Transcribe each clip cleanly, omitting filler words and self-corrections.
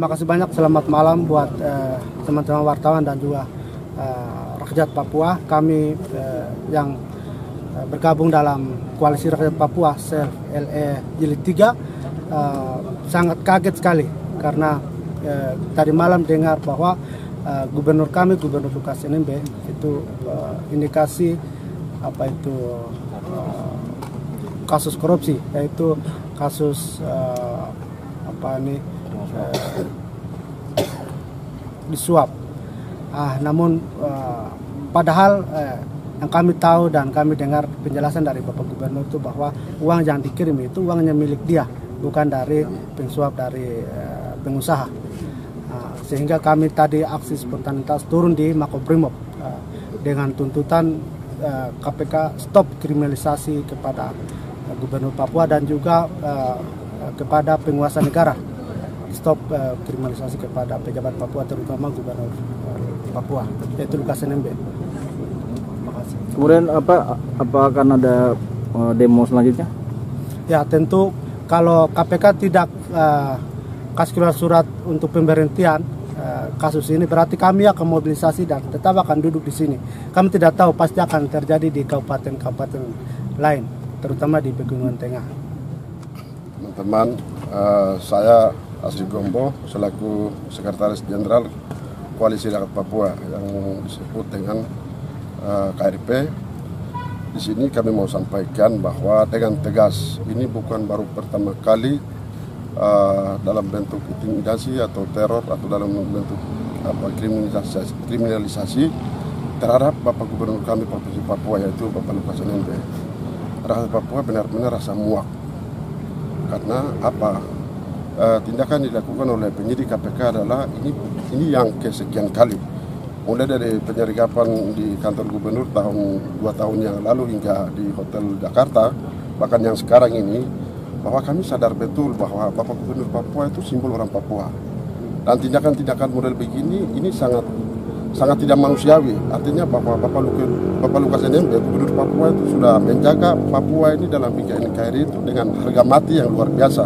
terima kasih banyak. Selamat malam buat teman-teman wartawan dan juga rakyat Papua. Kami yang bergabung dalam Koalisi Rakyat Papua LE Jilid 3 sangat kaget sekali karena tadi malam dengar bahwa Gubernur kami, Gubernur Lukas NMB itu indikasi kasus korupsi, yaitu kasus disuap. Namun padahal yang kami tahu dan kami dengar penjelasan dari Bapak Gubernur itu bahwa uang yang dikirim itu uangnya milik dia, bukan dari pensuap dari pengusaha. Sehingga kami tadi aksi spontanitas turun di Makobrimob dengan tuntutan KPK stop kriminalisasi kepada Gubernur Papua dan juga kepada penguasa negara, stop kriminalisasi kepada pejabat Papua, terutama Gubernur Papua, yaitu Lukas NMB. Terima kasih. Kemudian apa akan ada demo selanjutnya? Ya, tentu kalau KPK tidak kasih keluar surat untuk pemberhentian kasus ini, berarti kami akan mobilisasi dan tetap akan duduk di sini. Kami tidak tahu pasti akan terjadi di kabupaten-kabupaten lain, terutama di Pegunungan Tengah. Teman-teman, saya Asri Gombo selaku Sekretaris Jenderal Koalisi Rakyat Papua yang disebut dengan KRP. Di sini kami mau sampaikan bahwa dengan tegas ini bukan baru pertama kali dalam bentuk intimidasi atau teror atau dalam bentuk kriminalisasi terhadap Bapak Gubernur kami Provinsi Papua, yaitu Bapak Lukas NMB. Rakyat Papua benar-benar rasa muak karena tindakan dilakukan oleh penyidik KPK adalah ini yang kesekian kali, mulai dari penyergapan di kantor gubernur 2 tahun yang lalu hingga di Hotel Jakarta, bahkan yang sekarang ini, bahwa kami sadar betul bahwa Bapak Gubernur Papua itu simbol orang Papua, dan tindakan-tindakan model begini ini sangat tidak manusiawi. Artinya bahwa Bapak Lukas NMB, Gubernur Papua itu sudah menjaga Papua ini dalam NKRI itu dengan harga mati yang luar biasa,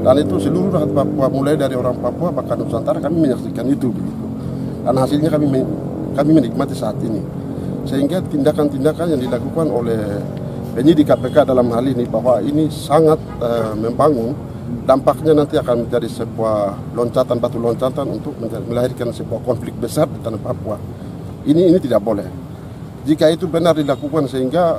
dan itu seluruh rakyat Papua mulai dari orang Papua bahkan Nusantara kami menyaksikan itu begitu, dan hasilnya kami menikmati saat ini. Sehingga tindakan-tindakan yang dilakukan oleh penyidik KPK dalam hal ini bahwa ini sangat membangun, dampaknya nanti akan menjadi sebuah batu loncatan untuk melahirkan sebuah konflik besar di tanah Papua. Ini tidak boleh. Jika itu benar dilakukan, sehingga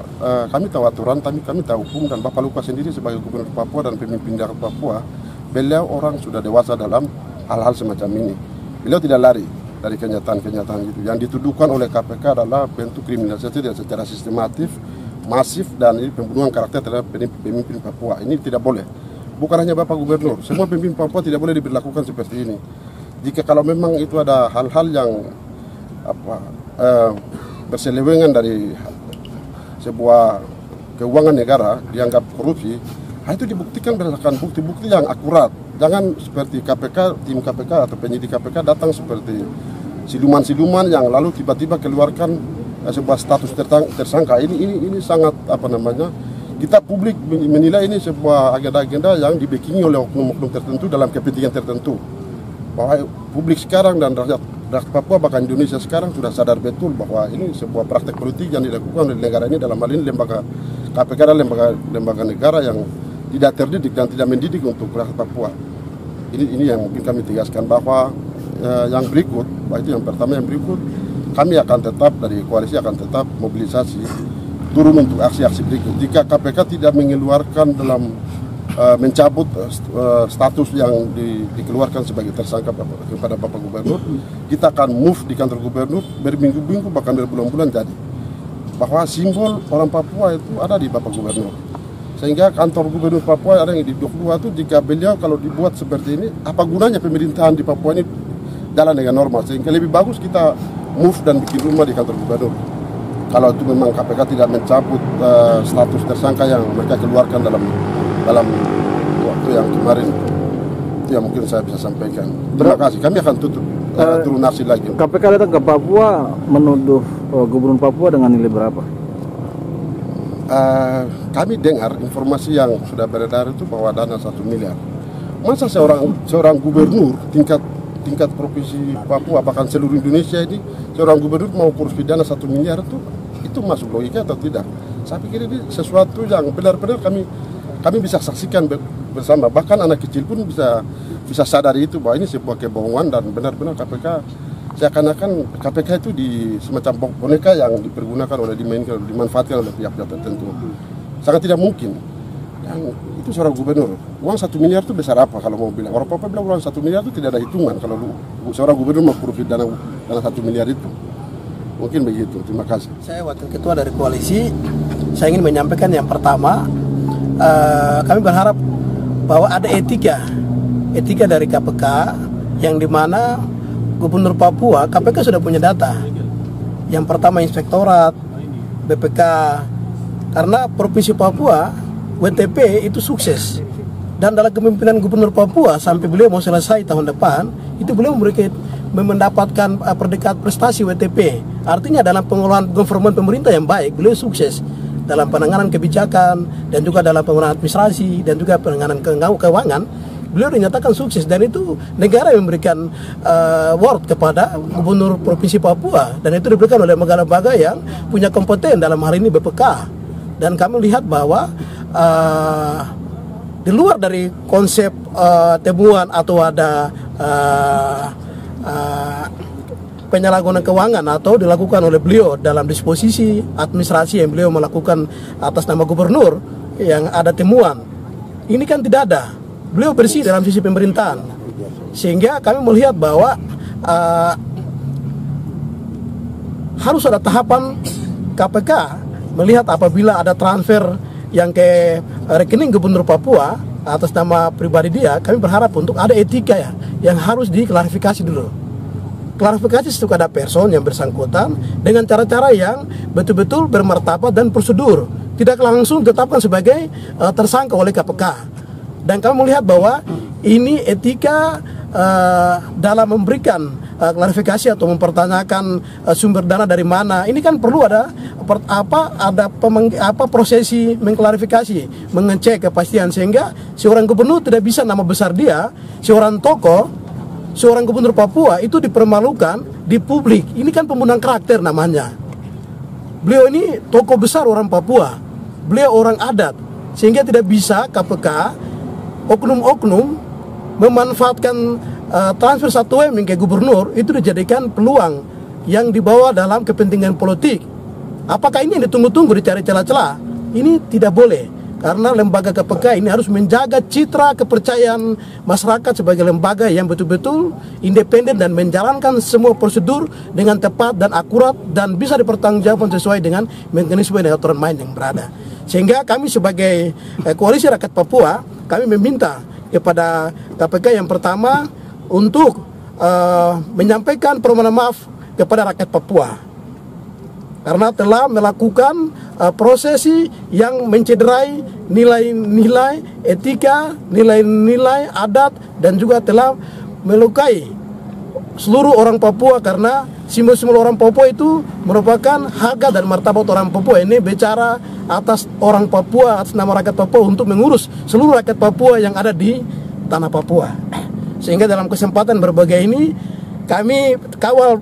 kami tahu aturan, kami tahu hukum, dan Bapak Lukas sendiri sebagai Gubernur Papua dan pemimpin daerah Papua, beliau orang sudah dewasa dalam hal-hal semacam ini. Beliau tidak lari dari kenyataan-kenyataan itu. Yang dituduhkan oleh KPK adalah bentuk kriminalisasi secara sistematif, masif, dan ini pembunuhan karakter terhadap pemimpin Papua. Ini tidak boleh. Bukan hanya Bapak Gubernur, semua pemimpin Papua tidak boleh diberlakukan seperti ini. Jika kalau memang itu ada hal-hal yang berselewengan dari sebuah keuangan negara dianggap korupsi, itu dibuktikan berdasarkan bukti-bukti yang akurat. Jangan seperti tim KPK atau penyidik KPK datang seperti siluman-siluman yang lalu tiba-tiba keluarkan sebuah status tersangka. Ini sangat kita publik menilai ini sebuah agenda-agenda yang dibekingi oleh oknum-oknum tertentu dalam kepentingan tertentu. Bahwa publik sekarang dan rakyat Papua bahkan Indonesia sekarang sudah sadar betul bahwa ini sebuah praktek politik yang dilakukan oleh negara ini, dalam hal ini lembaga KPK dan lembaga negara yang tidak terdidik dan tidak mendidik untuk rakyat Papua. Ini yang mungkin kami tegaskan bahwa yang berikut, itu yang pertama, yang berikut kami akan tetap dari koalisi akan tetap mobilisasi turun untuk aksi-aksi berikut. Jika KPK tidak mengeluarkan dalam mencabut status yang dikeluarkan sebagai tersangka kepada Bapak Gubernur, kita akan move di kantor gubernur berminggu-minggu bahkan berbulan-bulan, jadi bahwa simbol orang Papua itu ada di Bapak Gubernur. Sehingga kantor gubernur Papua ada yang di 22 itu, jika beliau kalau dibuat seperti ini, apa gunanya pemerintahan di Papua ini jalan dengan normal? Sehingga lebih bagus kita move dan bikin rumah di kantor gubernur. Kalau itu memang KPK tidak mencabut status tersangka yang mereka keluarkan dalam waktu yang kemarin, itu yang mungkin saya bisa sampaikan. Terima kasih. Kami akan tutup turun aksi lagi. KPK datang ke Papua menuduh Gubernur Papua dengan nilai berapa? Kami dengar informasi yang sudah beredar itu bahwa dana 1 miliar. masa seorang gubernur tingkat provinsi Papua bahkan seluruh Indonesia ini seorang gubernur mau kurus pidana 1 miliar itu masuk logika atau tidak? Saya pikir ini sesuatu yang benar-benar kami bisa saksikan bersama, bahkan anak kecil pun bisa sadari itu bahwa ini sebuah kebohongan dan benar-benar KPK seakan-akan KPK itu di semacam boneka yang dipergunakan dimanfaatkan oleh pihak-pihak tertentu. Sangat tidak mungkin. Yang itu seorang gubernur, uang 1 miliar itu besar apa kalau mau bilang? Orang Papua bilang uang 1 miliar itu tidak ada hitungan kalau seorang gubernur mau kurus dana 1 miliar itu. Mungkin begitu. Terima kasih. Saya wakil ketua dari koalisi. Saya ingin menyampaikan yang pertama, kami berharap bahwa ada etika dari KPK yang dimana Gubernur Papua, KPK sudah punya data. Yang pertama Inspektorat, BPK, karena Provinsi Papua WTP itu sukses. Dan dalam kepemimpinan Gubernur Papua sampai beliau mau selesai tahun depan, itu beliau mendapatkan predikat prestasi WTP. Artinya dalam pengelolaan government pemerintah yang baik, beliau sukses dalam penanganan kebijakan dan juga dalam pengelolaan administrasi dan juga penanganan keuangan. Beliau dinyatakan sukses dan itu negara yang memberikan award kepada Gubernur Provinsi Papua dan itu diberikan oleh lembaga-lembaga yang punya kompeten dalam hal ini BPK. Dan kami lihat bahwa di luar dari konsep temuan atau ada penyalahgunaan keuangan atau dilakukan oleh beliau dalam disposisi administrasi yang beliau melakukan atas nama gubernur yang ada temuan, ini kan tidak ada. Beliau bersih dalam sisi pemerintahan, sehingga kami melihat bahwa harus ada tahapan KPK melihat apabila ada transfer yang ke rekening Gubernur Papua atas nama pribadi dia. Kami berharap untuk ada etika ya, yang harus diklarifikasi dulu. Klarifikasi kepada person yang bersangkutan dengan cara-cara yang betul-betul bermartabat dan prosedur, tidak langsung ditetapkan sebagai tersangka oleh KPK. Dan kami melihat bahwa ini etika dalam memberikan klarifikasi atau mempertanyakan sumber dana dari mana. Ini kan perlu ada prosesi mengklarifikasi, mengecek kepastian sehingga seorang gubernur tidak bisa nama besar dia, seorang tokoh, seorang gubernur Papua itu dipermalukan di publik. Ini kan pembunuhan karakter namanya. Beliau ini tokoh besar orang Papua, beliau orang adat, sehingga tidak bisa KPK oknum-oknum memanfaatkan transfer 1M ke gubernur itu dijadikan peluang yang dibawa dalam kepentingan politik. Apakah ini yang ditunggu-tunggu dicari celah-celah? Ini tidak boleh, karena lembaga KPK ini harus menjaga citra kepercayaan masyarakat sebagai lembaga yang betul-betul independen dan menjalankan semua prosedur dengan tepat dan akurat dan bisa dipertanggungjawabkan sesuai dengan mekanisme dan aturan main yang berada. Sehingga kami sebagai Koalisi Rakyat Papua, kami meminta kepada KPK yang pertama untuk menyampaikan permohonan maaf kepada rakyat Papua karena telah melakukan prosesi yang mencederai nilai-nilai etika, nilai-nilai adat dan juga telah melukai seluruh orang Papua karena simbol-simbol orang Papua itu merupakan harga dan martabat orang Papua. Ini bicara atas orang Papua, atas nama rakyat Papua untuk mengurus seluruh rakyat Papua yang ada di tanah Papua. Sehingga dalam kesempatan berbagai ini kami kawal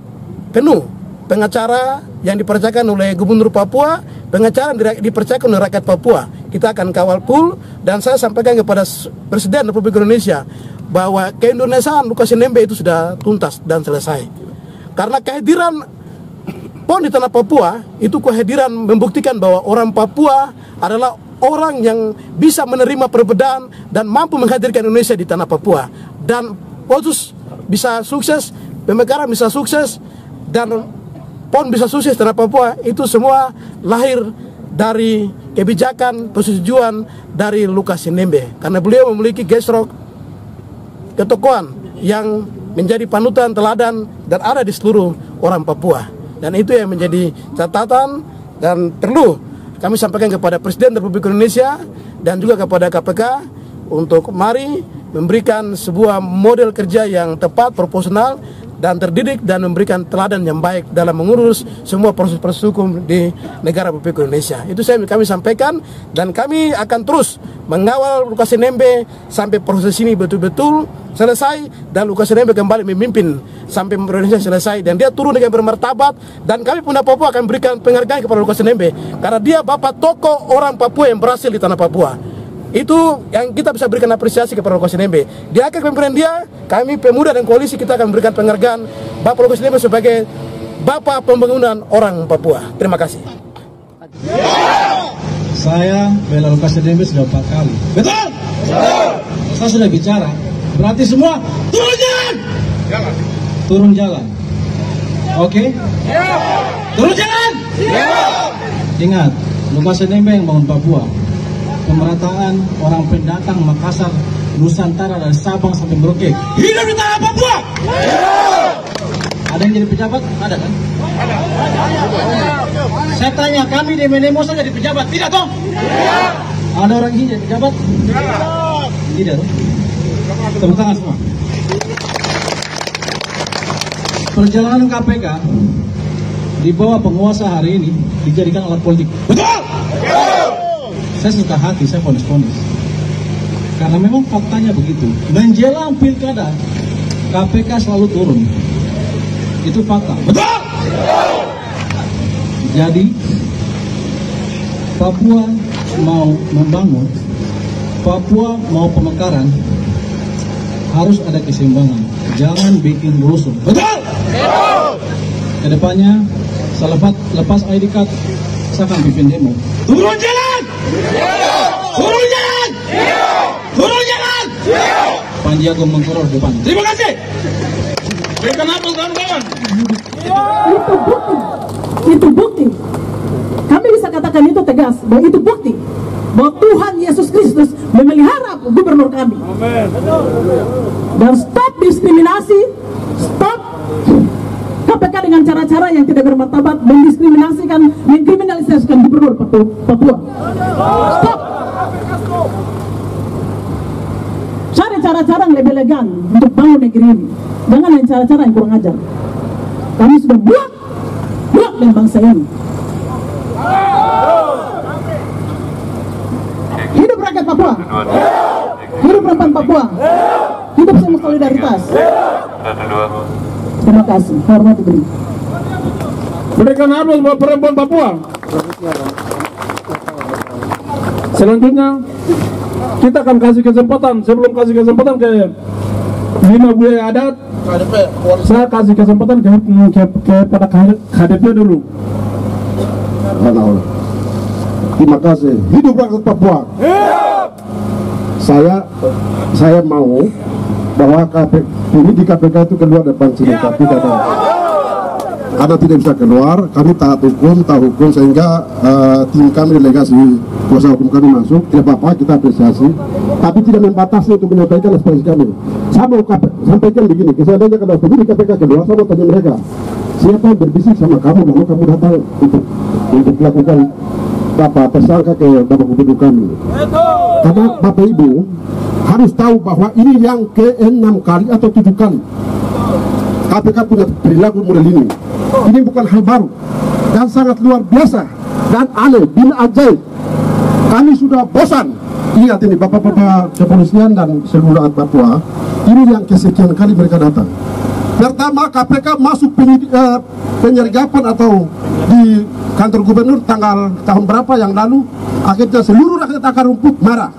penuh pengacara yang dipercayakan oleh Gubernur Papua, pengacara yang dipercayakan oleh rakyat Papua. Kita akan kawal full dan saya sampaikan kepada Presiden Republik Indonesia bahwa keindonesiaan Lukas NMB itu sudah tuntas dan selesai. Karena kehadiran PON di tanah Papua itu kehadiran membuktikan bahwa orang Papua adalah orang yang bisa menerima perbedaan dan mampu menghadirkan Indonesia di tanah Papua. Dan POSUS bisa sukses, pemekaran bisa sukses, dan PON bisa sukses di tanah Papua. Itu semua lahir dari kebijakan persetujuan dari Lukas NMB. Karena beliau memiliki gesrok ketokohan yang menjadi panutan teladan dan ada di seluruh orang Papua. Dan itu yang menjadi catatan dan perlu kami sampaikan kepada Presiden Republik Indonesia dan juga kepada KPK untuk mari memberikan sebuah model kerja yang tepat, proporsional dan terdidik dan memberikan teladan yang baik dalam mengurus semua proses-proses hukum di negara Republik Indonesia. Itu kami sampaikan, dan kami akan terus mengawal Lukas NMB sampai proses ini betul-betul selesai dan Lukas NMB kembali memimpin sampai Indonesia selesai dan dia turun dengan bermartabat, dan kami Pemuda Papua akan berikan penghargaan kepada Lukas NMB karena dia bapak tokoh orang Papua yang berhasil di tanah Papua. Itu yang kita bisa berikan apresiasi kepada Lukas NMB. Di akhir kepemimpinan dia, kami pemuda dan koalisi kita akan memberikan penghargaan Bapak Lukas NMB sebagai Bapak Pembangunan Orang Papua. Terima kasih. Saya bela Lukas NMB sudah 4 kali. Betul? Saya sudah bicara. Berarti semua turun jalan. Turun jalan. Oke? Turun jalan. Ingat, Lukas NMB yang bangun Papua. Pemerataan orang pendatang Makassar, Nusantara dari Sabang sampai Merauke. Hidup di tanah Papua. Ada yang jadi pejabat? Ada kan? Ada. Saya tanya, kami di Menemo saja jadi pejabat, tidak toh? Ada orang ini jadi pejabat? Tidak toh? Tepuk tangan semua. Perjalanan KPK di bawah penguasa hari ini dijadikan alat politik. Betul? Saya suka hati, saya ponis-ponis. Karena memang faktanya begitu. Menjelang pilkada, KPK selalu turun. Itu fakta. Betul? Jadi, Papua mau membangun, Papua mau pemekaran, harus ada keseimbangan. Jangan bikin rusuh. Betul? Kedepannya, lepas ID card, saya akan pimpin demo. Turun jalan! Turun jalan! Turun jalan! Panji Agung Mengkoror depan. Terima kasih. Berikan apa kawan-kawan? Itu bukti. Kami bisa katakan itu tegas bahwa itu bukti bahwa Tuhan Yesus Kristus memelihara gubernur kami. Dan stop diskriminasi, stop KPK dengan cara-cara yang tidak bermartabat, mendiskriminasikan, mengkriminalisasikan gubernur Papua. Stop. Cari cara-cara yang lebih elegan untuk bangun negeri ini. Jangan dengan cara-cara yang kurang ajar. Kami sudah buat dengan bangsa ini. Hidup rakyat Papua. Hidup perempuan Papua. Hidup semua solidaritas. Terima kasih. Hormat diberi. Berikan aplaus buat perempuan Papua. Selanjutnya kita akan kasih kesempatan, sebelum kasih kesempatan ke 5 budaya adat, saya kasih kesempatan kepada KDP dulu. Terima kasih. Hidup rakyat Papua. Saya mau bahwa di KPK itu keluar dari pancingan, tapi karena tidak bisa keluar, kami taat hukum, tahu hukum, sehingga tim kami delegasi kuasa hukum kami masuk. Tidak apa-apa, kita apresiasi, tapi tidak membatasi untuk menyampaikan aspirasi kami. Saya mau sampaikan begini, seandainya kalau penyidik KPK keluar, saya mau tanya mereka, siapa yang berbisik sama kamu lalu kamu datang untuk melakukan tersangka ke Bapak Gubernur kami? Karena Bapak Ibu harus tahu bahwa ini yang ke-6 kali atau 7 kali KPK punya perilaku model ini. Ini bukan hal baru dan sangat luar biasa dan aneh, bin ajaib. Kami sudah bosan. Ingat ini Bapak-Bapak kepolisian dan seluruh rakyat Papua, ini yang kesekian kali mereka datang. Pertama, KPK masuk penyergapan atau di kantor gubernur tahun berapa yang lalu, akhirnya seluruh rakyat akar rumput marah.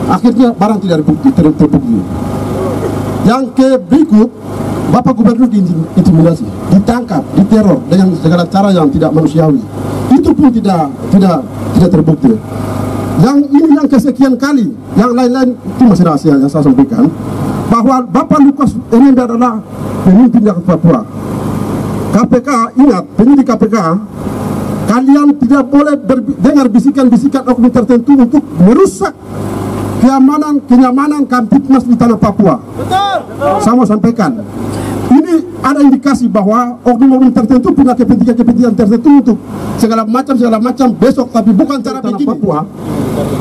Akhirnya barang tidak terbukti. Yang berikut, Bapak Gubernur diintimidasi, ditangkap, diteror dengan segala cara yang tidak manusiawi. Itu pun tidak terbukti. Yang ini yang kesekian kali, yang lain-lain itu masih rahasia yang saya sampaikan, bahwa Bapak Lukas NMB adalah pemimpin rakyat Papua. KPK, ingat, penyidik KPK, kalian tidak boleh dengar bisikan-bisikan oknum tertentu untuk merusak kenyamanan Kamtipmas di tanah Papua. Betul. Saya mau sampaikan, ini ada indikasi bahwa oknum-oknum tertentu punya kepentingan tertentu untuk segala macam besok, tapi bukan cara begini. Papua,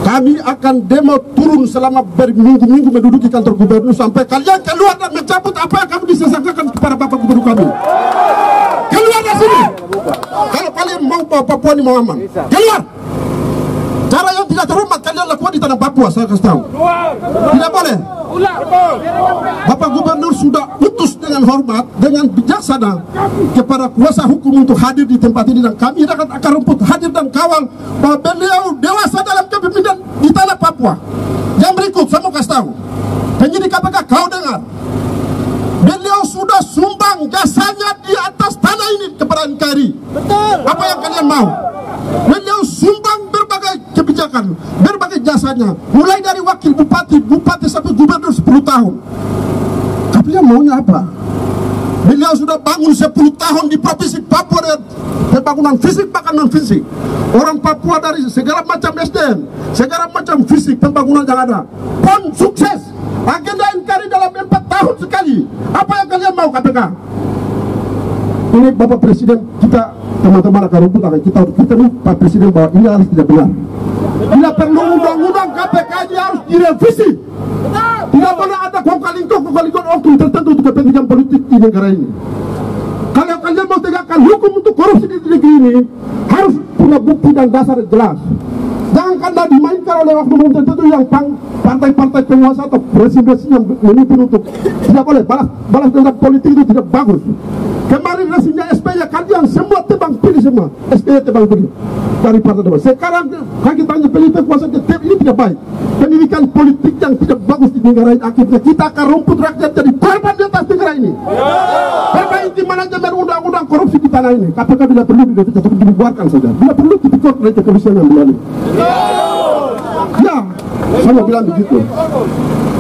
kami akan demo turun selama berminggu-minggu menduduki kantor gubernur sampai kalian keluar dan mencabut apa yang kamu disangkakan kepada Bapak Gubernur kami. Keluar dari sini. Kalau kalian mau bawa Papua ini mau aman, keluar. Cara yang tidak terhormat kalian lakukan di tanah Papua, saya kasih tahu. Tidak boleh. Bapak Gubernur sudah putus dengan hormat, dengan bijaksana kepada kuasa hukum untuk hadir di tempat ini, dan kami akan rumput hadir dan kawal bahwa beliau dewasa dalam kepemimpinan di tanah Papua. Yang berikut saya mau kasih tahu, penyidik KPK, kau dengar, beliau sudah sumbang jasanya di atas tanah ini kepada NKRI. Betul. Apa yang kalian mau? Beliau sumbang berbagai kebijakan, berbagai jasanya, mulai dari wakil bupati sampai gubernur 10 tahun. Tapi dia maunya apa? Beliau sudah bangun 10 tahun di provinsi Papua dengan pembangunan fisik bahkan non fisik. Orang Papua dari segala macam SDM, segala macam fisik pembangunan yang ada, pun sukses. Agenda NKRI dalam 4 tahun sekali. Apa yang kalian mau KPK? Ini Bapak Presiden, kita teman-teman akan rumput, kita nih Pak Presiden bahwa ini harus tidak benar. Tidak perlu undang-undang KPK ini harus direvisi. Tidak boleh ada kongkalingkong oknum tertentu untuk kepentingan politik di negara ini. Kalau kalian mau tegakkan hukum untuk korupsi di negeri ini, harus punya bukti dan dasar jelas. Jangan karena dimainkan oleh oknum tertentu yang partai-partai penguasa atau presiden yang memimpin untuk tidak boleh. Balas dendam politik itu tidak bagus. Kemarin resminya SBY, kalian semua tebang pilih semua. SBY tebang pilih dari partai depan. Sekarang kaki tanya pilih kekuasaan ini tidak baik. Pendidikan politik yang tidak bagus di negara ini, akhirnya kita akan rumput rakyat jadi korban di atas negara ini. Perbaiki manajemen undang-undang korupsi di tanah ini. KPK bila perlu dibubarkan saja. Bila perlu dipikir oleh kepolisian yang berani. Ya, saya mau bilang begitu.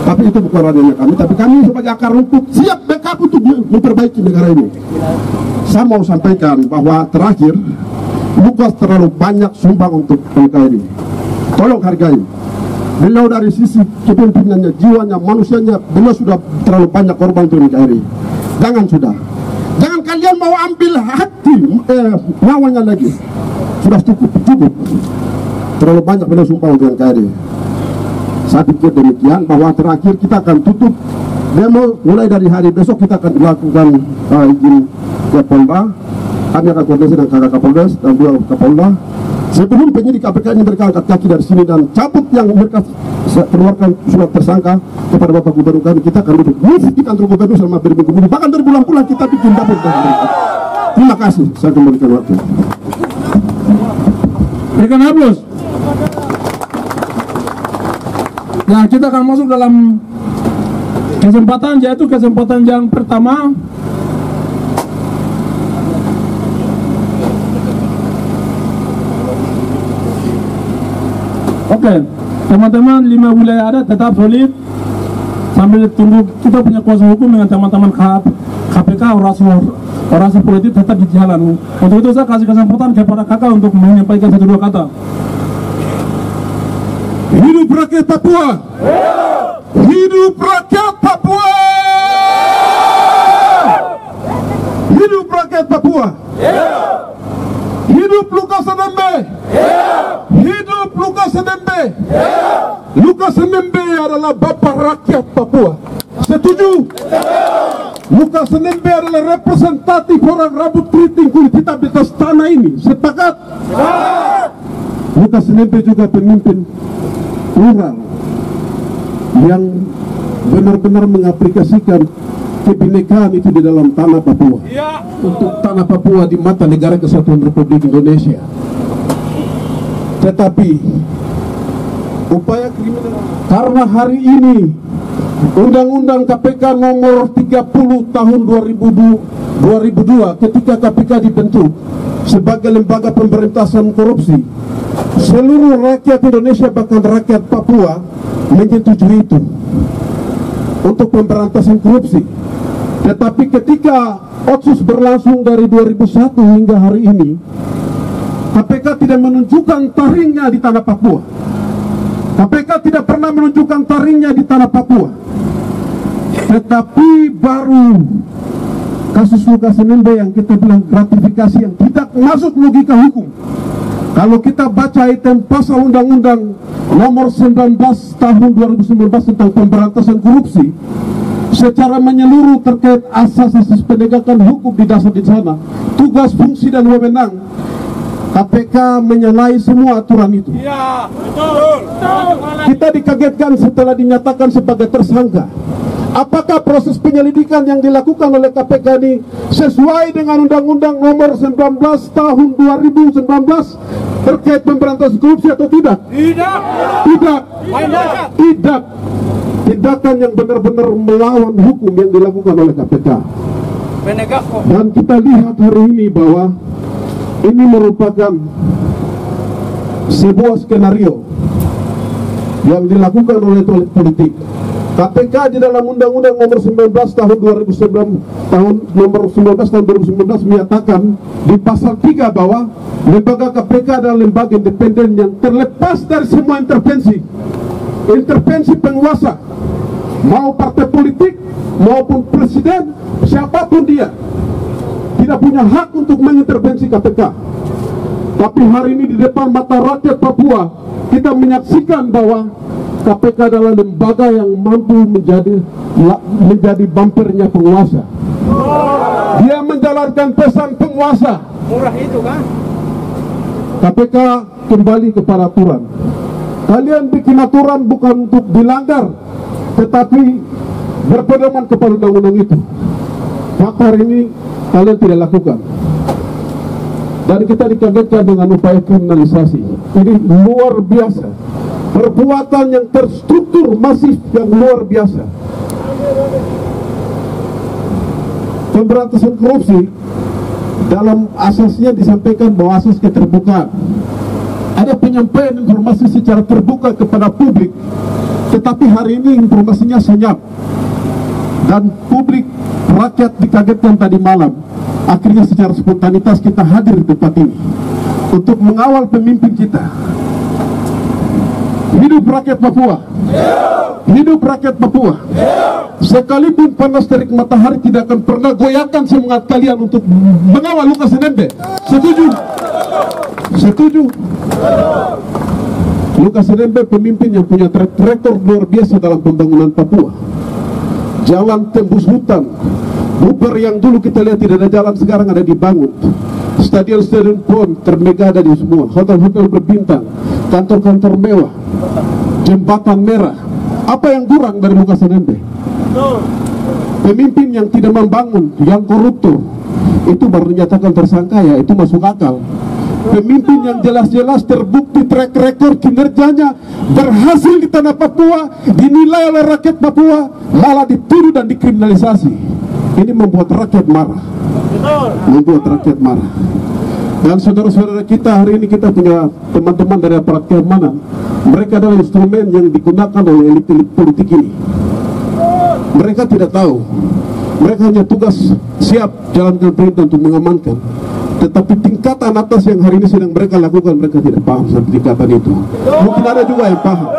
Tapi itu bukan ranahnya kami. Tapi kami sebagai akar rumput siap backup untuk memperbaiki negara ini. Saya mau sampaikan bahwa terakhir, Lukas terlalu banyak sumbang untuk NKRI. Tolong hargai. Beliau dari sisi kepemimpinannya, jiwanya, manusianya, beliau sudah terlalu banyak korban untuk NKRI. Jangan sudah. Jangan kalian mau ambil hati nyawanya lagi. Sudah cukup. Terlalu banyak beliau sumpah untuk NKRI. Saya pikir demikian, bahwa terakhir kita akan tutup demo mulai dari hari besok. Kita akan melakukan izin ke Polda. Kami akan koordinasi dengan kakak Kapolres dan dua Kapolda. Sebelum penyidik KPK ini mereka angkat kaki dari sini dan cabut yang mereka keluarkan surat tersangka kepada Bapak Gubernur kami, kita akan duduk di kantor gubernur selama berminggu-minggu, bahkan berbulan-bulan kita bikin dapur dan mereka. Terima kasih, saya kembalikan waktu. Berikan aplaus. Nah, kita akan masuk dalam kesempatan, yaitu kesempatan yang pertama. Oke, teman-teman 5 wilayah ada tetap solid sambil tunggu kita punya kuasa hukum dengan teman-teman KPK. Orasi politik tetap di jalan. Untuk itu saya kasih kesempatan kepada kakak untuk menyampaikan 1-2 kata. Hidup rakyat Papua! Hidup rakyat Papua! Hidup rakyat Papua! Hidup Lukas NMB! Hidup Lukas NMB! Lukas NMB adalah bapak rakyat Papua. Setuju? Lukas NMB adalah representatif orang rambut keriting kulit hitam di atas tanah ini. Sepakat? Lukas NMB juga pemimpin plural yang benar-benar mengaplikasikan kebinekaan itu di dalam tanah Papua. Untuk tanah Papua di mata negara Kesatuan Republik Indonesia. Tetapi upaya kriminal, karena hari ini Undang-Undang KPK nomor 30 tahun 2002 ketika KPK dibentuk sebagai lembaga pemberantasan korupsi, seluruh rakyat Indonesia bahkan rakyat Papua menyetujui itu untuk pemberantasan korupsi. Tetapi ketika Otsus berlangsung dari 2001 hingga hari ini, KPK tidak menunjukkan taringnya di tanah Papua. KPK tidak pernah menunjukkan taringnya di tanah Papua. Tetapi baru kasus Lukas NMB yang kita bilang gratifikasi yang tidak masuk logika hukum. Kalau kita baca item pasal Undang-Undang nomor 19 tahun 2019 tentang pemberantasan korupsi secara menyeluruh terkait asas-asas penegakan hukum di dasar di sana, tugas, fungsi dan wewenang, KPK menyalahi semua aturan itu. Iya, betul. Kita dikagetkan setelah dinyatakan sebagai tersangka. Apakah proses penyelidikan yang dilakukan oleh KPK ini sesuai dengan Undang-Undang nomor 19 tahun 2019 terkait pemberantasan korupsi atau tidak? Tidak. Tidak. Tidak. Tindakan yang benar-benar melawan hukum yang dilakukan oleh KPK. Dan kita lihat hari ini bahwa ini merupakan sebuah skenario yang dilakukan oleh elit politik. KPK di dalam Undang-Undang nomor 19 tahun 2019 menyatakan di pasal 3 bahwa lembaga KPK adalah lembaga independen yang terlepas dari semua intervensi penguasa, mau partai politik maupun presiden, siapapun dia tidak punya hak untuk mengintervensi KPK. Tapi hari ini di depan mata rakyat Papua kita menyaksikan bahwa KPK adalah lembaga yang mampu menjadi bumpernya penguasa. Dia menjalankan pesan penguasa. Murah itu kan? KPK kembali kepada aturan. Kalian bikin aturan bukan untuk dilanggar, tetapi berpedoman kepada undang-undang itu. Fakta hari ini kalian tidak lakukan. Dan kita dikagetkan dengan upaya kriminalisasi. Ini luar biasa. Perbuatan yang terstruktur masif yang luar biasa. Pemberantasan korupsi dalam asasnya disampaikan bahwa asas keterbukaan. Ada penyampaian informasi secara terbuka kepada publik, tetapi hari ini informasinya senyap. Dan publik, rakyat dikagetkan tadi malam. Akhirnya secara spontanitas kita hadir di tempat ini untuk mengawal pemimpin kita. Hidup rakyat Papua. Hidup rakyat Papua. Sekalipun panas terik matahari tidak akan pernah goyahkan semangat kalian untuk mengawal Lukas NMB. Setuju? Setuju? Lukas NMB pemimpin yang punya track record luar biasa dalam pembangunan Papua. Jalan tembus hutan, Buper yang dulu kita lihat tidak ada jalan, sekarang ada dibangun. Stadion-stadion pun termega ada di semua. Hotel-hotel berbintang, kantor-kantor mewah, jembatan merah. Apa yang kurang dari Lukas NMB? Pemimpin yang tidak membangun, yang koruptor, itu baru dinyatakan tersangka, ya itu masuk akal. Pemimpin yang jelas-jelas terbukti track record kinerjanya berhasil di tanah Papua, dinilai oleh rakyat Papua, malah dituduh dan dikriminalisasi. Ini membuat rakyat marah. Membuat rakyat marah. Dan saudara-saudara kita, hari ini kita punya teman-teman dari aparat keamanan. Mereka adalah instrumen yang digunakan oleh elit-elit politik ini. Mereka tidak tahu. Mereka hanya tugas siap jalankan perintah untuk mengamankan. Tetapi tingkatan atas yang hari ini sedang mereka lakukan, mereka tidak paham sampai tingkatan itu. Mungkin ada juga yang paham.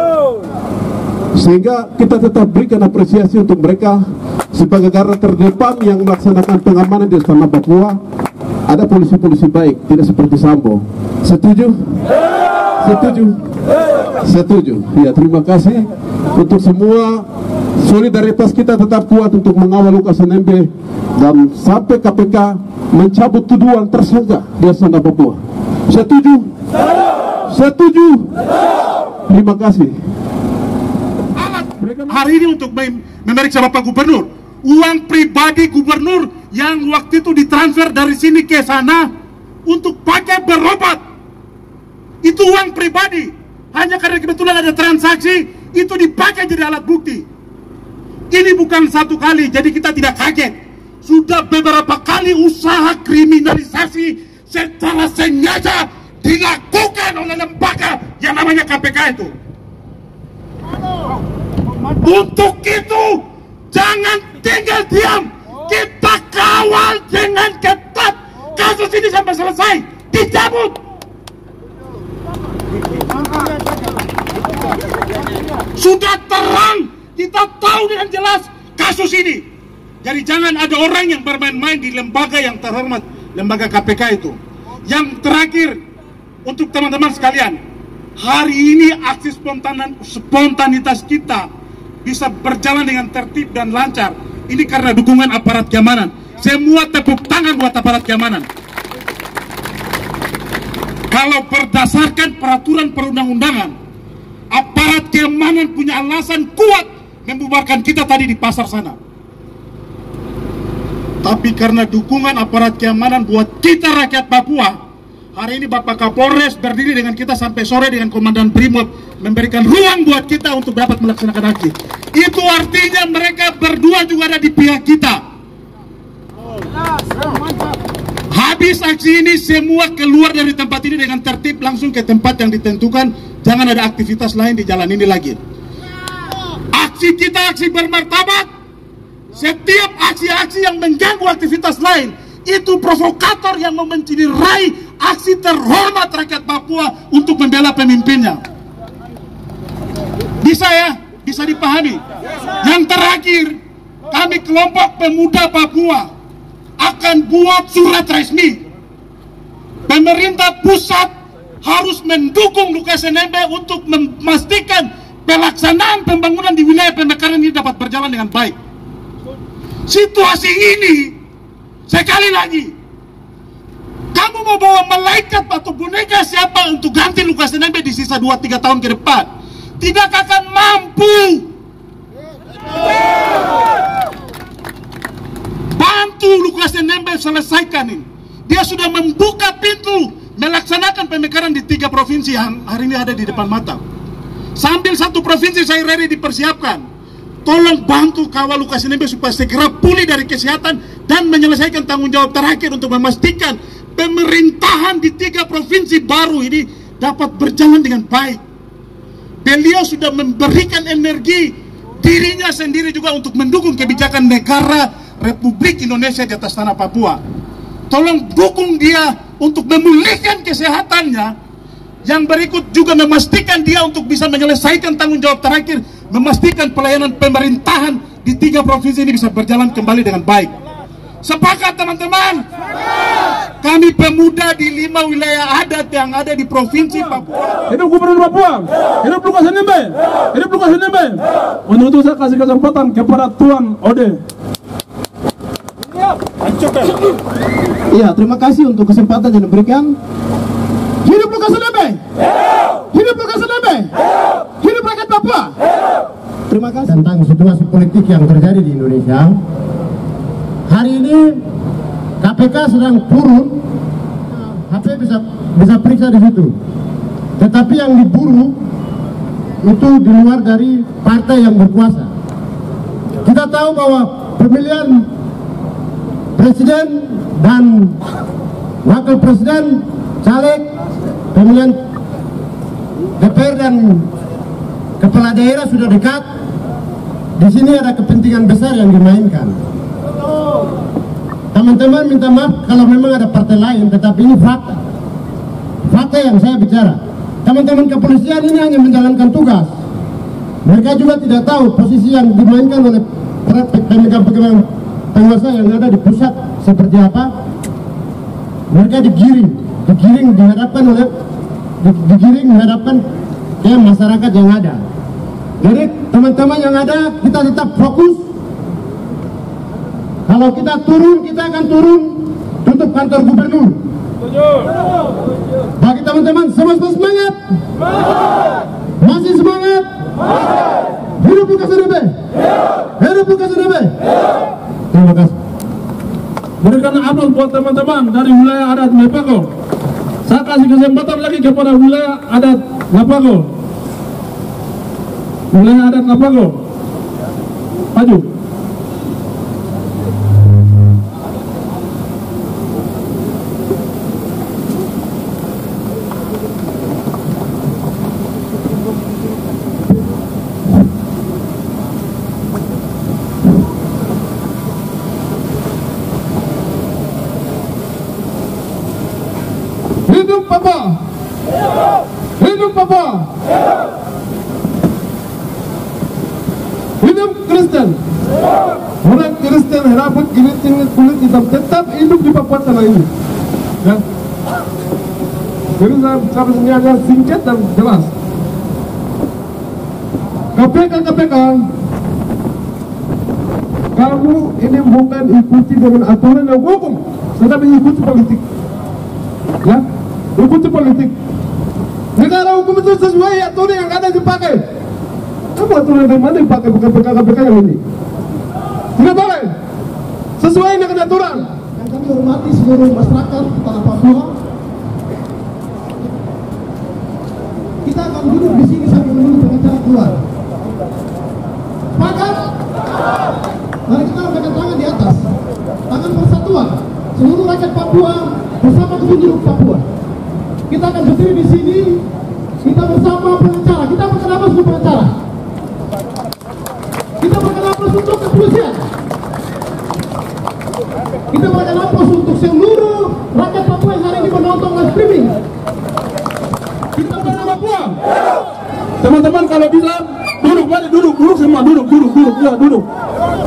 Sehingga kita tetap berikan apresiasi untuk mereka sebagai garda terdepan yang melaksanakan pengamanan di tanah Papua. Ada polisi-polisi baik, tidak seperti Sambo. Setuju? Setuju? Setuju. Ya, terima kasih untuk semua. Solidaritas kita tetap kuat untuk mengawal Lukas NMB dan sampai KPK mencabut tuduhan tersangka di tanah Papua. Setuju? Setuju? Terima kasih. Hari ini untuk memeriksa Bapak Gubernur, uang pribadi Gubernur yang waktu itu ditransfer dari sini ke sana untuk pakai berobat, itu uang pribadi. Hanya karena kebetulan ada transaksi, itu dipakai jadi alat bukti. Ini bukan satu kali, jadi kita tidak kaget. Sudah beberapa kali usaha kriminalisasi secara sengaja dilakukan oleh lembaga yang namanya KPK itu. Untuk itu, jangan tinggal diam. Kita kawal dengan ketat kasus ini sampai selesai. Dicabut. Sudah terang, kita tahu dengan jelas kasus ini. Jadi jangan ada orang yang bermain-main di lembaga yang terhormat, lembaga KPK itu. Yang terakhir, untuk teman-teman sekalian, hari ini aksi spontanitas kita bisa berjalan dengan tertib dan lancar. Ini karena dukungan aparat keamanan. Semua tepuk tangan buat aparat keamanan. Kalau berdasarkan peraturan perundang-undangan, aparat keamanan punya alasan kuat membubarkan kita tadi di pasar sana. Tapi karena dukungan aparat keamanan buat kita rakyat Papua, hari ini Bapak Kapolres berdiri dengan kita sampai sore dengan Komandan Brimob, memberikan ruang buat kita untuk dapat melaksanakan aksi. Itu artinya mereka berdua juga ada di pihak kita. Habis aksi ini semua keluar dari tempat ini dengan tertib, langsung ke tempat yang ditentukan. Jangan ada aktivitas lain di jalan ini lagi. Aksi kita aksi bermartabat. Setiap aksi-aksi yang mengganggu aktivitas lain itu provokator yang menciderai aksi terhormat rakyat Papua untuk membela pemimpinnya. Bisa ya? Bisa dipahami? Yang terakhir, kami kelompok pemuda Papua akan buat surat resmi. Pemerintah pusat harus mendukung Lukas NMB untuk memastikan pelaksanaan pembangunan di wilayah Pemekaran ini dapat berjalan dengan baik. Situasi ini, sekali lagi, kamu mau bawa malaikat atau boneka siapa untuk ganti Lukas NMB di sisa 2-3 tahun ke depan? Tidak akan mampu. Bantu Lukas NMB selesaikan ini. Dia sudah membuka pintu melaksanakan pemekaran di 3 provinsi yang hari ini ada di depan mata. Sambil 1 provinsi saya ready dipersiapkan. Tolong bantu kawal Lukas NMB supaya segera pulih dari kesehatan dan menyelesaikan tanggung jawab terakhir untuk memastikan pemerintahan di 3 provinsi baru ini dapat berjalan dengan baik. Beliau sudah memberikan energi dirinya sendiri juga untuk mendukung kebijakan negara Republik Indonesia di atas tanah Papua. Tolong dukung dia untuk memulihkan kesehatannya. Yang berikut juga memastikan dia untuk bisa menyelesaikan tanggung jawab terakhir, memastikan pelayanan pemerintahan di 3 provinsi ini bisa berjalan kembali dengan baik. Sepakat teman-teman? Kami pemuda di 5 wilayah adat yang ada di provinsi Papua. Hidup Gubernur Papua, hidup Lukas NMB, hidup Lukas NMB. Untuk itu saya kasih kesempatan kepada Tuan Ode. Iya, terima kasih untuk kesempatan yang diberikan. Hidup Lukas NMB! Hidup Lukas NMB! Hidup rakyat Papua! Terima kasih. Tentang situasi politik yang terjadi di Indonesia, hari ini KPK sedang turun. HP bisa periksa di situ. Tetapi yang diburu itu di luar dari partai yang berkuasa. Kita tahu bahwa pemilihan presiden dan wakil presiden, caleg, pemilihan DPR dan kepala daerah sudah dekat. Di sini ada kepentingan besar yang dimainkan. Teman-teman minta maaf kalau memang ada partai lain, tetapi ini fakta. Fakta yang saya bicara. Teman-teman kepolisian ini hanya menjalankan tugas. Mereka juga tidak tahu posisi yang dimainkan oleh pemegang penguasa yang ada di pusat seperti apa. Mereka digiring dihadapkan ke masyarakat yang ada. Jadi teman-teman yang ada, kita tetap fokus. Kalau kita turun, kita akan turun tutup kantor gubernur. Bagi teman-teman semua semangat. Masih semangat. Hidup Lukas NMB. Hidup Lukas NMB. Terima kasih. Berikan aplaus buat teman-teman dari wilayah adat Lepako. Saya kasih kesempatan lagi kepada wilayah adat Lepako. Wilayah adat Lepako. Maju. Hidup Papua! Hidup Papua! Hidup Kristen. Umat Kristen rambut kulit hitam tetap hidup di Papua tanah ini. Ya. Jadi saya sebenarnya singkat dan jelas. KPK, kamu ini bukan ikuti dengan aturan yang hukum, tetapi ikuti politik. Ya, ikuti politik. Negara hukum itu sesuai aturan yang ada dipakai. Apa aturan dari mana dipakai bukan KPK yang ini? Tidak boleh. Sesuai dengan aturan. Yang kami hormati seluruh masyarakat tanah Papua. Kita akan duduk di sini sambil menunggu pengacara keluar. Sepakat? Mari kita angkat tangan di atas. Tangan persatuan. Seluruh rakyat Papua bersama Gubernur Papua. Kita akan berdiri di sini. Kita bersama pengacara. Kita berkenapa untuk pengacara? Kita berkenapa untuk kepolisian? Kita berkenapa untuk seluruh rakyat Papua yang hari ini menonton live streaming? Kita berkenapa Papua? Teman-teman kalau bisa duduk, mari duduk semua, duduk, ya duduk.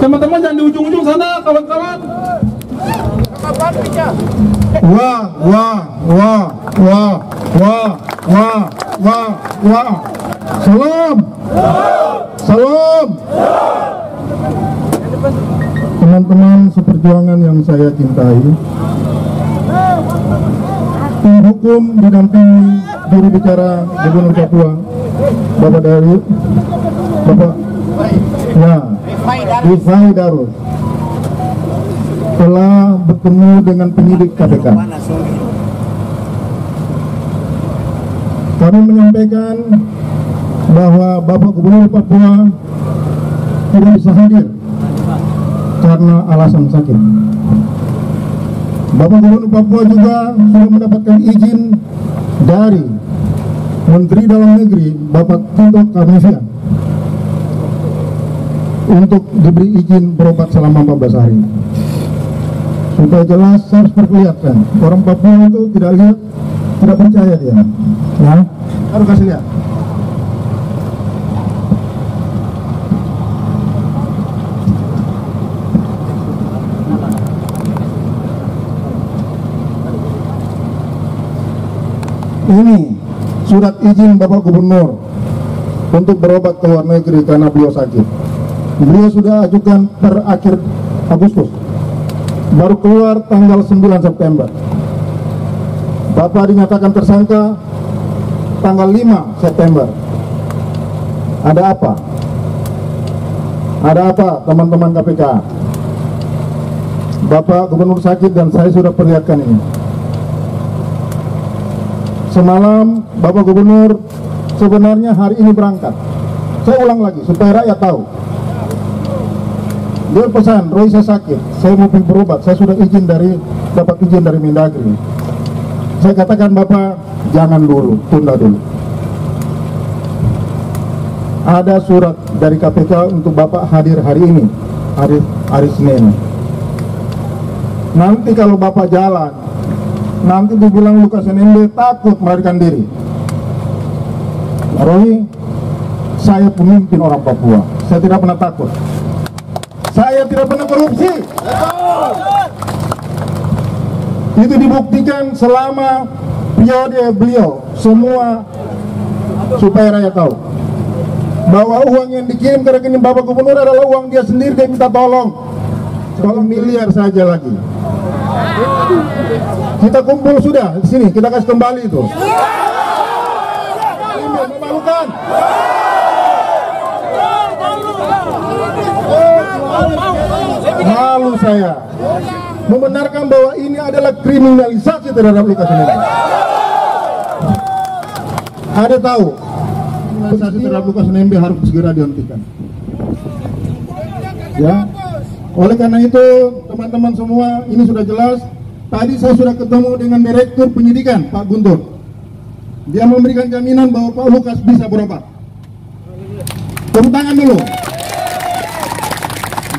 Teman-teman jangan di ujung-ujung sana, kawan-kawan. Wah. Salam. Teman-teman seperjuangan yang saya cintai, tim hukum didampingi juru bicara Gubernur Papua, Bapak Dari, Bapak Rifai Darus, telah bertemu dengan penyidik KPK. Kami menyampaikan bahwa Bapak Gubernur Papua tidak bisa hadir karena alasan sakit. Bapak Gubernur Papua juga sudah mendapatkan izin dari Menteri Dalam Negeri Bapak Tito Karnavian untuk diberi izin berobat selama 14 hari. Supaya jelas saya harus perlihatkan, orang Papua itu tidak lihat, tidak percaya dia. Ya, harus kasih lihat. Ini surat izin Bapak Gubernur untuk berobat ke luar negeri karena beliau sakit. Beliau sudah ajukan per akhir Agustus, baru keluar tanggal 9 September. Bapak dinyatakan tersangka tanggal 5 September. Ada apa? Ada apa teman-teman KPK? Bapak Gubernur sakit dan saya sudah perlihatkan ini. Semalam Bapak Gubernur sebenarnya hari ini berangkat. Saya ulang lagi supaya rakyat tahu. Dia pesan, Roy saya sakit, saya mau pergi berobat, saya sudah dapat izin dari Mendagri. Saya katakan Bapak, jangan dulu, tunda dulu. Ada surat dari KPK untuk Bapak hadir hari ini, hari Senin. Nanti kalau Bapak jalan, nanti dibilang Lukas NMB takut melarikan diri. Roy, saya pemimpin orang Papua, saya tidak pernah takut. Saya tidak pernah korupsi. Itu dibuktikan selama periode beliau. Semua supaya rakyat tahu bahwa uang yang dikirim ke rekening Bapak Gubernur adalah uang dia sendiri. Dia minta tolong 1 miliar saja lagi. Kita kumpul sudah di sini, kita kasih kembali itu. Memalukan. Malu saya membenarkan bahwa ini adalah kriminalisasi terhadap Lukas NMB. Ada tahu kriminalisasi terhadap Lukas NMB harus segera dihentikan. Ya, oleh karena itu teman-teman semua ini sudah jelas. Tadi saya sudah ketemu dengan Direktur Penyidikan Pak Guntur. Dia memberikan jaminan bahwa Pak Lukas bisa berobat. Tepuk tangan dulu.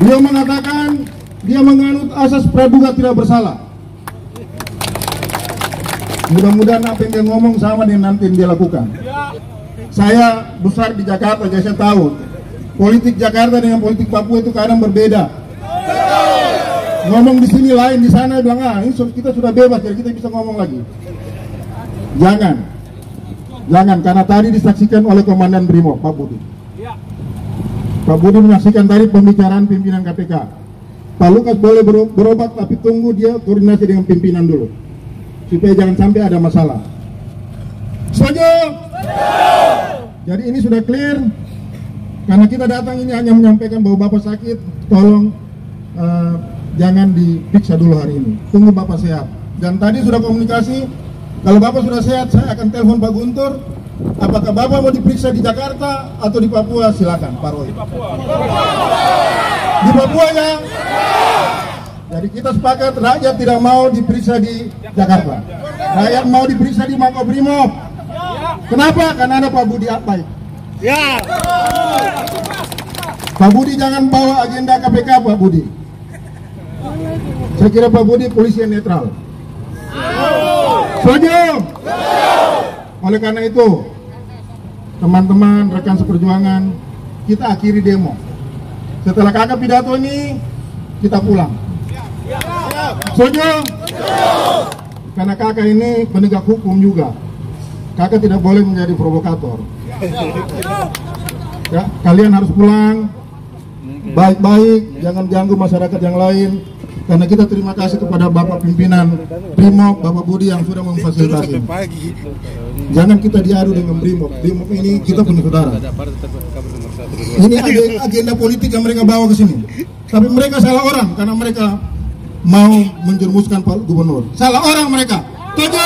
Beliau mengatakan dia menganut asas praduga tidak bersalah. Mudah-mudahan apa yang dia ngomong sama dengan nanti yang dia lakukan. Saya besar di Jakarta, jadi saya tahu politik Jakarta dengan politik Papua itu kadang berbeda. Ngomong di sini lain, di sana bilang ini kita sudah bebas, jadi kita bisa ngomong lagi. Jangan, karena tadi disaksikan oleh Komandan Brimob, Pak Budi. Pak Budi menyaksikan tadi pembicaraan pimpinan KPK. Pak Lukas boleh berobat, tapi tunggu dia koordinasi dengan pimpinan dulu, supaya jangan sampai ada masalah. Setuju? Jadi ini sudah clear. Karena kita datang ini hanya menyampaikan bahwa Bapak sakit, tolong jangan diperiksa dulu hari ini. Tunggu Bapak sehat. Dan tadi sudah komunikasi, kalau Bapak sudah sehat, saya akan telepon Pak Guntur. Apakah Bapak mau diperiksa di Jakarta atau di Papua? Silakan, Pak Roy. Di Papua ya? Jadi kita sepakat rakyat tidak mau diperiksa di Jakarta. Rakyat mau diperiksa di Makobrimob. Kenapa? Karena ada Pak Budi Akpai. Ya. Pak Budi jangan bawa agenda KPK, Pak Budi. Saya kira Pak Budi polisi yang netral. Setuju? Oleh karena itu, teman-teman, rekan seperjuangan, kita akhiri demo. Setelah kakak pidato ini, kita pulang. Setuju? Karena kakak ini penegak hukum juga. Kakak tidak boleh menjadi provokator. Ya, kalian harus pulang baik-baik, jangan ganggu masyarakat yang lain. Karena kita terima kasih kepada Bapak pimpinan Brimob, Bapak Budi yang sudah memfasilitasi. Jangan kita diadu dengan Brimob. Brimob ini kita punya saudara. Ini agenda politik yang mereka bawa ke sini. Tapi mereka salah orang karena mereka mau menjerumuskan Pak Gubernur. Salah orang mereka. Setuju?